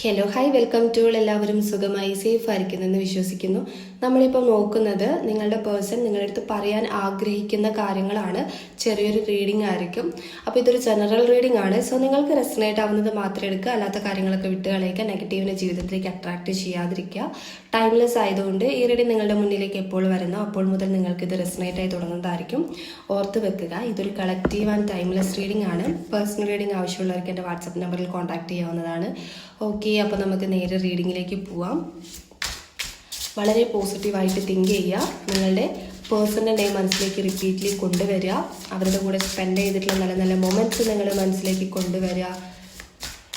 Hello hi welcome to എല്ലാവരും സുഖമായി safe ആയിരിക്കുന്നെന്ന് വിശ്വസിക്കുന്നു. നമ്മളിപ്പോൾ നോക്കുന്നത് നിങ്ങളുടെ പേഴ്സൺ നിങ്ങളുടെ അടുത്ത് പറയാൻ ആഗ്രഹിക്കുന്ന കാര്യങ്ങളാണ്. ചെറിയൊരു റീഡിംഗ് ആയിരിക്കും. അപ്പോൾ ഇതൊരു ജനറൽ റീഡിംഗ് ആണ്. സോ നിങ്ങൾക്ക് റെസനേറ്റ് ആവുന്നത് മാത്രം എടുക്കുക, അല്ലാത്ത കാര്യങ്ങളൊക്കെ വിട്ട് കളയുക. നെഗറ്റീവിനെ ജീവിതത്തിലേക്ക് അട്രാക്ട് ചെയ്യാതിരിക്കുക. ടൈംലെസ് ആയതുകൊണ്ട് ഈ റീഡിംഗ് നിങ്ങളുടെ മുന്നിലേക്ക് എപ്പോൾ വരുന്നോ അപ്പോൾ മുതൽ നിങ്ങൾക്ക് ഇത് റെസനേറ്റ് ആയി തുടങ്ങുന്നതായിരിക്കും. ഓർത്ത് വെക്കുക, ഇതൊരു കളക്റ്റീവ് ആൻഡ് ടൈംലെസ് റീഡിംഗ് ആണ്. പേഴ്സണൽ റീഡിംഗ് ആവശ്യമുള്ളവർക്ക് എൻ്റെ വാട്സപ്പ് നമ്പറിൽ കോൺടാക്ട് ചെയ്യാവുന്നതാണ്. ഓക്കെ, അപ്പോൾ നമുക്ക് നേരെ റീഡിങ്ങിലേക്ക് പോവാം. വളരെ പോസിറ്റീവായിട്ട് തിങ്ക് ചെയ്യുക. നിങ്ങളുടെ പേഴ്സണൽ നെയിം മനസ്സിലേക്ക് റിപ്പീറ്റ്ലി കൊണ്ടുവരിക. അവരുടെ കൂടെ സ്പെൻഡ് ചെയ്തിട്ടുള്ള നല്ല നല്ല മൊമെൻറ്റ്സ് നിങ്ങൾ മനസ്സിലേക്ക് കൊണ്ടുവരിക.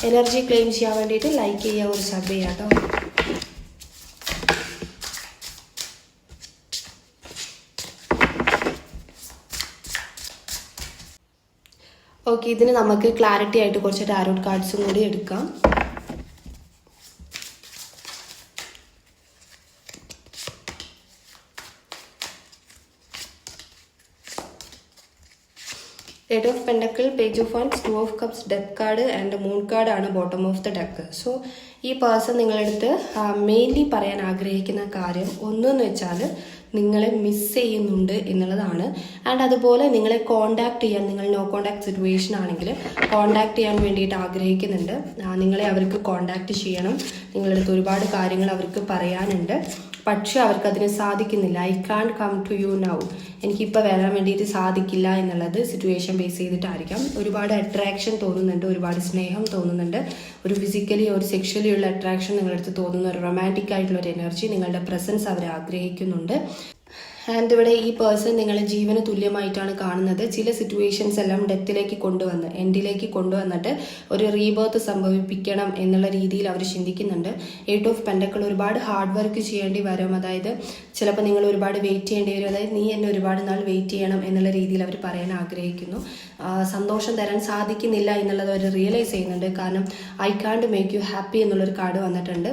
എനർജി ക്ലെയിം ചെയ്യാൻ വേണ്ടിയിട്ട് ലൈക്ക് ചെയ്യുക, ഒരു സബ് ചെയ്യുക കേട്ടോ. ഓക്കെ, ഇതിന് നമുക്ക് ക്ലാരിറ്റി ആയിട്ട് കുറച്ച് ടാരോട്ട് കാർഡ്സും കൂടി എടുക്കാം. Eight of pentacle, page of wands, two of cups, death card and moon card ആണ് bottom of the deck. So ഈ പേഴ്സൺ നിങ്ങളടുത്ത് മെയിൻലി പറയാൻ ആഗ്രഹിക്കുന്ന കാര്യം ഒന്നെന്ന് വെച്ചാൽ നിങ്ങളെ മിസ് ചെയ്യുന്നുണ്ട് എന്നുള്ളതാണ്. ആൻഡ് അതുപോലെ നിങ്ങളെ കോണ്ടാക്ട് ചെയ്യാൻ, നിങ്ങൾ നോ കോണ്ടാക്ട് സിറ്റുവേഷൻ ആണെങ്കിൽ കോണ്ടാക്ട് ചെയ്യാൻ വേണ്ടിയിട്ട് ആഗ്രഹിക്കുന്നുണ്ട്. നിങ്ങളെ അവർക്ക് കോണ്ടാക്ട് ചെയ്യണം. നിങ്ങളടുത്ത് ഒരുപാട് കാര്യങ്ങൾ അവർക്ക് പറയാനുണ്ട്. പക്ഷെ അവർക്കതിന് സാധിക്കുന്നില്ല. I can't come to you now, എനിക്കിപ്പോൾ വരാൻ വേണ്ടിയിട്ട് സാധിക്കില്ല എന്നുള്ളത് സിറ്റുവേഷൻ ബേസ് ചെയ്തിട്ടായിരിക്കാം. ഒരുപാട് അട്രാക്ഷൻ തോന്നുന്നുണ്ട്, ഒരുപാട് സ്നേഹം തോന്നുന്നുണ്ട്, ഒരു ഫിസിക്കലി ഒരു സെക്ഷലി ഉള്ള അട്രാക്ഷൻ നിങ്ങളടുത്ത് തോന്നുന്ന ഒരു റൊമാൻറ്റിക് ആയിട്ടുള്ള ഒരു എനർജി, നിങ്ങളുടെ പ്രസൻസ് അവർ ആഗ്രഹിക്കുന്നുണ്ട്. ആൻഡ് ഇവിടെ ഈ പേഴ്സൺ നിങ്ങളെ ജീവന് തുല്യമായിട്ടാണ് കാണുന്നത്. ചില സിറ്റുവേഷൻസ് എല്ലാം ഡെത്തിലേക്ക് കൊണ്ടുവന്ന് എൻഡിലേക്ക് കൊണ്ടുവന്നിട്ട് ഒരു റീബർത്ത് സംഭവിപ്പിക്കണം എന്നുള്ള രീതിയിൽ അവർ ചിന്തിക്കുന്നുണ്ട്. എയ്റ്റ് ഓഫ് പെൻഡക്കിൾ, ഒരുപാട് ഹാർഡ് വർക്ക് ചെയ്യേണ്ടി വരും. അതായത് ചിലപ്പോൾ നിങ്ങൾ ഒരുപാട് വെയിറ്റ് ചെയ്യേണ്ടി വരും. അതായത് നീ എന്നെ ഒരുപാട് നാൾ വെയിറ്റ് ചെയ്യണം എന്നുള്ള രീതിയിൽ അവർ പറയാൻ ആഗ്രഹിക്കുന്നു. സന്തോഷം തരാൻ സാധിക്കുന്നില്ല എന്നുള്ളത് അവർ റിയലൈസ് ചെയ്യുന്നുണ്ട്. കാരണം I can't make you happy എന്നുള്ളൊരു കാർഡ് വന്നിട്ടുണ്ട്.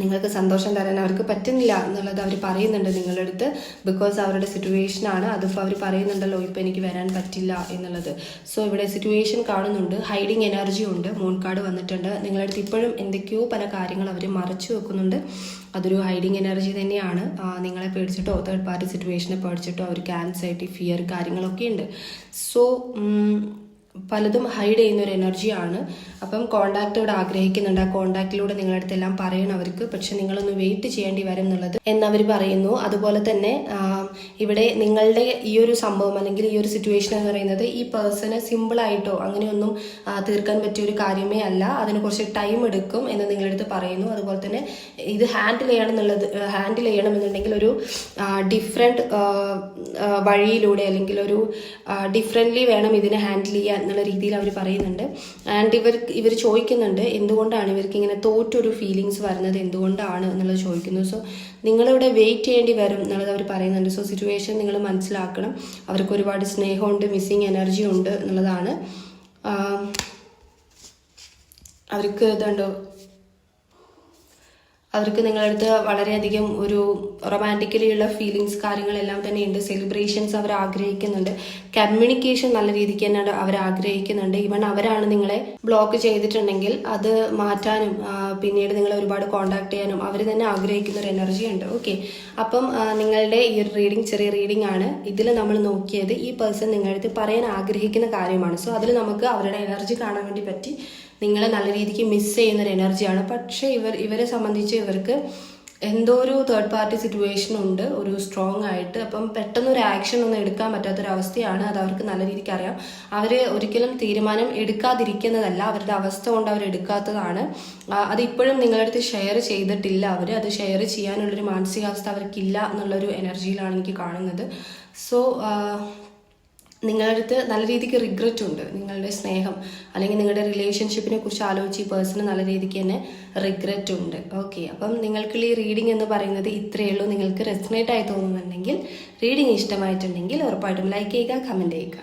നിങ്ങൾക്ക് സന്തോഷം തരാൻ അവർക്ക് പറ്റുന്നില്ല എന്നുള്ളത് അവർ പറയുന്നുണ്ട് നിങ്ങളുടെ അടുത്ത്. ബിക്കോസ് അവരുടെ സിറ്റുവേഷനാണ്. അതിപ്പോൾ അവർ പറയുന്നുണ്ടല്ലോ ഇപ്പോൾ എനിക്ക് വരാൻ പറ്റില്ല എന്നുള്ളത്. സോ ഇവിടെ സിറ്റുവേഷൻ കാണുന്നുണ്ട്, ഹൈഡിങ് എനർജി ഉണ്ട്. മൂൺ കാർഡ് വന്നിട്ടുണ്ട്. നിങ്ങളുടെ അടുത്ത് ഇപ്പോഴും എന്തൊക്കെയോ പല കാര്യങ്ങൾ അവർ മറച്ചു വെക്കുന്നുണ്ട്. അതൊരു ഹൈഡിങ് എനർജി തന്നെയാണ്. നിങ്ങളെ പേടിച്ചിട്ടോ തേർഡ് പാർട്ടി സിറ്റുവേഷനെ പേടിച്ചിട്ടോ അവർക്ക് ആൻസൈറ്റി, ഫിയർ കാര്യങ്ങളൊക്കെ ഉണ്ട്. സോ പലതും ഹൈഡ് ചെയ്യുന്ന ഒരു എനർജിയാണ്. അപ്പം കോണ്ടാക്ട് ഇവിടെ ആഗ്രഹിക്കുന്നുണ്ട്. ആ കോണ്ടാക്റ്റിലൂടെ നിങ്ങളുടെ അടുത്ത് എല്ലാം പറയണം അവർക്ക്. പക്ഷെ നിങ്ങളൊന്ന് വെയിറ്റ് ചെയ്യേണ്ടി വരും എന്നുള്ളത് എന്നവർ പറയുന്നു. അതുപോലെ തന്നെ ഇവിടെ നിങ്ങളുടെ ഈ ഒരു സംഭവം അല്ലെങ്കിൽ ഈ ഒരു സിറ്റുവേഷൻ എന്ന് പറയുന്നത് ഈ പേഴ്സണ് സിമ്പിളായിട്ടോ അങ്ങനെയൊന്നും തീർക്കാൻ പറ്റിയ ഒരു കാര്യമേ അല്ല. അതിന് കുറച്ച് ടൈം എടുക്കും എന്ന് നിങ്ങളുടെ അടുത്ത് പറയുന്നു. അതുപോലെ തന്നെ ഇത് ഹാൻഡിൽ ചെയ്യണം എന്നുണ്ടെങ്കിൽ ഒരു ഡിഫറെൻറ്റ് വഴിയിലൂടെ അല്ലെങ്കിൽ ഒരു ഡിഫറെൻ്റ്ലി വേണം ഇതിനെ ഹാൻഡിൽ ചെയ്യാൻ എന്നുള്ള രീതിയിൽ അവർ പറയുന്നുണ്ട്. ആൻഡ് ഇവർ ചോദിക്കുന്നുണ്ട് എന്തുകൊണ്ടാണ് ഇവർക്ക് ഇങ്ങനെ തോറ്റൊരു ഫീലിങ്സ് വരുന്നത്, എന്തുകൊണ്ടാണ് എന്നുള്ളത് ചോദിക്കുന്നു. സോ നിങ്ങളിവിടെ വെയിറ്റ് ചെയ്യേണ്ടി വരും എന്നുള്ളത് അവർ പറയുന്നുണ്ട്. സോ സിറ്റുവേഷൻ നിങ്ങൾ മനസ്സിലാക്കണം. അവർക്ക് ഒരുപാട് സ്നേഹമുണ്ട്, മിസ്സിങ് എനർജി ഉണ്ട് എന്നുള്ളതാണ്. അവർക്ക് ഇതുണ്ടോ, അവർക്ക് നിങ്ങളടുത്ത് വളരെയധികം ഒരു റൊമാൻറ്റിക്കലി ഉള്ള ഫീലിങ്സ് കാര്യങ്ങളെല്ലാം തന്നെ ഉണ്ട്. സെലിബ്രേഷൻസ് അവർ ആഗ്രഹിക്കുന്നുണ്ട്. കമ്മ്യൂണിക്കേഷൻ നല്ല രീതിക്ക് തന്നെ അവർ ആഗ്രഹിക്കുന്നുണ്ട്. ഈവൻ അവരാണ് നിങ്ങളെ ബ്ലോക്ക് ചെയ്തിട്ടുണ്ടെങ്കിൽ അത് മാറ്റാനും പിന്നീട് നിങ്ങളെ ഒരുപാട് കോണ്ടാക്ട് ചെയ്യാനും അവർ തന്നെ ആഗ്രഹിക്കുന്ന ഒരു എനർജി ഉണ്ട്. ഓക്കെ, അപ്പം നിങ്ങളുടെ ഈ ഒരു റീഡിങ് ചെറിയ റീഡിംഗ് ആണ്. ഇതിൽ നമ്മൾ നോക്കിയത് ഈ പേഴ്സൺ നിങ്ങളടുത്ത് പറയാൻ ആഗ്രഹിക്കുന്ന കാര്യമാണ്. സോ അതിൽ നമുക്ക് അവരുടെ എനർജി കാണാൻ വേണ്ടി പറ്റി. നിങ്ങളെ നല്ല രീതിക്ക് മിസ് ചെയ്യുന്നൊരു എനർജിയാണ്. പക്ഷേ ഇവരെ സംബന്ധിച്ച് ഇവർക്ക് എന്തോ ഒരു തേർഡ് പാർട്ടി സിറ്റുവേഷൻ ഉണ്ട്, ഒരു സ്ട്രോങ് ആയിട്ട്. അപ്പം പെട്ടെന്നൊരു ആക്ഷൻ ഒന്നും എടുക്കാൻ പറ്റാത്തൊരവസ്ഥയാണ്. അത് അവർക്ക് നല്ല രീതിക്ക് അറിയാം. അവർ ഒരിക്കലും തീരുമാനം എടുക്കാതിരിക്കുന്നതല്ല, അവരുടെ അവസ്ഥ കൊണ്ട് അവർ എടുക്കാത്തതാണ്. അത് ഇപ്പോഴും നിങ്ങളടുത്ത് ഷെയർ ചെയ്തിട്ടില്ല. അത് ഷെയർ ചെയ്യാനുള്ളൊരു മാനസികാവസ്ഥ അവർക്കില്ല എന്നുള്ളൊരു എനർജിയിലാണ് എനിക്ക് കാണുന്നത്. സോ നിങ്ങളുടെ അടുത്ത് നല്ല രീതിക്ക് റിഗ്രറ്റ് ഉണ്ട്. നിങ്ങളുടെ സ്നേഹം അല്ലെങ്കിൽ നിങ്ങളുടെ റിലേഷൻഷിപ്പിനെ കുറിച്ച് ആലോചിച്ച് ഈ പേഴ്സണ് നല്ല രീതിക്ക് തന്നെ റിഗ്രറ്റ് ഉണ്ട്. ഓക്കെ, അപ്പം നിങ്ങൾക്കുള്ള ഈ റീഡിംഗ് എന്ന് പറയുന്നത് ഇത്രയേ ഉള്ളൂ. നിങ്ങൾക്ക് റെസനേറ്റ് ആയി തോന്നുന്നുണ്ടെങ്കിൽ, റീഡിംഗ് ഇഷ്ടമായിട്ടുണ്ടെങ്കിൽ ഉറപ്പായിട്ടും ലൈക്ക് ചെയ്യുക, കമൻറ്റ് ചെയ്യുക.